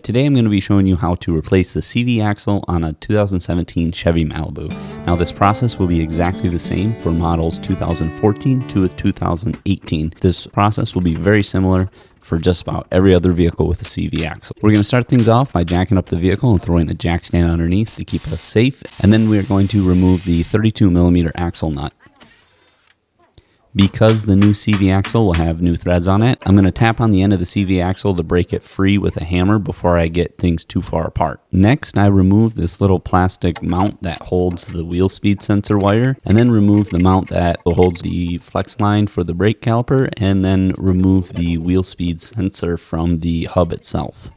Today I'm going to be showing you how to replace the CV axle on a 2017 Chevy Malibu. Now this process will be exactly the same for models 2014 to 2018. This process will be very similar for just about every other vehicle with a CV axle. We're going to start things off by jacking up the vehicle and throwing a jack stand underneath to keep us safe, and then we're going to remove the 32mm axle nut. Because the new CV axle will have new threads on it, I'm going to tap on the end of the CV axle to break it free with a hammer before I get things too far apart. Next, I remove this little plastic mount that holds the wheel speed sensor wire, and then remove the mount that holds the flex line for the brake caliper, and then remove the wheel speed sensor from the hub itself.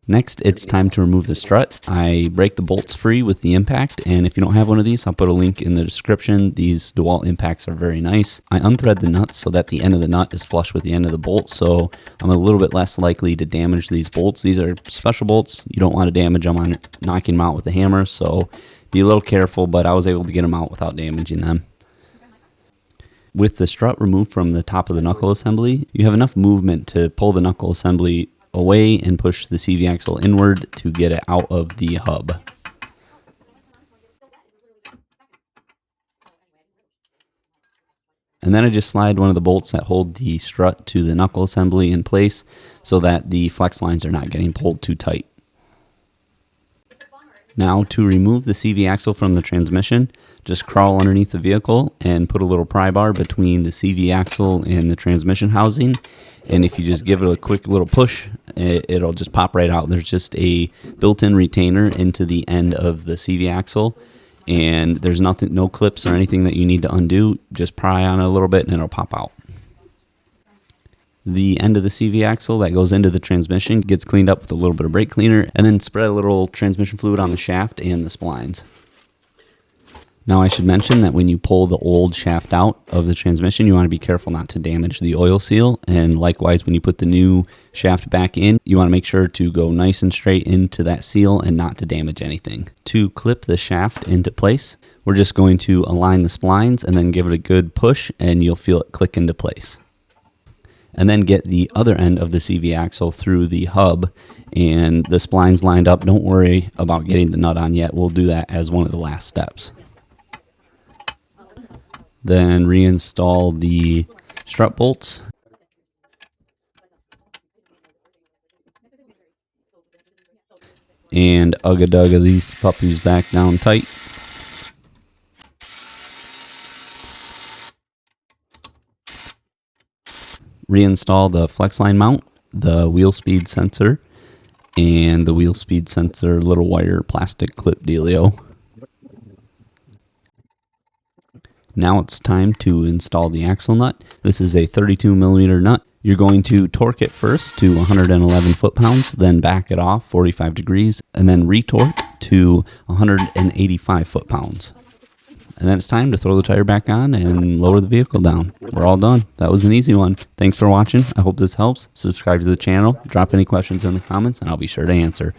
Next, it's time to remove the strut. I break the bolts free with the impact, and if you don't have one of these, I'll put a link in the description. These Dewalt impacts are very nice. I unthread the nuts so that the end of the nut is flush with the end of the bolt, so I'm a little bit less likely to damage these bolts. These are special bolts. You don't want to damage them on knocking them out with a hammer, so be a little careful, but I was able to get them out without damaging them. With the strut removed from the top of the knuckle assembly, you have enough movement to pull the knuckle assembly away and push the CV axle inward to get it out of the hub. And then I just slide one of the bolts that hold the strut to the knuckle assembly in place so that the flex lines are not getting pulled too tight. Now to remove the CV axle from the transmission, just crawl underneath the vehicle and put a little pry bar between the CV axle and the transmission housing. And if you just give it a quick little push, it'll just pop right out. There's just a built-in retainer into the end of the CV axle, and there's nothing, no clips or anything that you need to undo. Just pry on it a little bit and it'll pop out. The end of the CV axle that goes into the transmission gets cleaned up with a little bit of brake cleaner, and then spread a little transmission fluid on the shaft and the splines. Now I should mention that when you pull the old shaft out of the transmission, you want to be careful not to damage the oil seal, and likewise when you put the new shaft back in, you want to make sure to go nice and straight into that seal and not to damage anything. To clip the shaft into place, we're just going to align the splines and then give it a good push, and you'll feel it click into place. And then get the other end of the CV axle through the hub and the splines lined up. Don't worry about getting the nut on yet. We'll do that as one of the last steps. Then reinstall the strut bolts. And ugga-dugga these puppies back down tight. Reinstall the flex line mount, the wheel speed sensor, and the wheel speed sensor little wire plastic clip dealio. Now it's time to install the axle nut. This is a 32mm nut. You're going to torque it first to 111 foot-pounds, then back it off 45 degrees, and then retorque to 185 foot-pounds. And then it's time to throw the tire back on and lower the vehicle down. We're all done. That was an easy one. Thanks for watching. I hope this helps. Subscribe to the channel. Drop any questions in the comments, and I'll be sure to answer.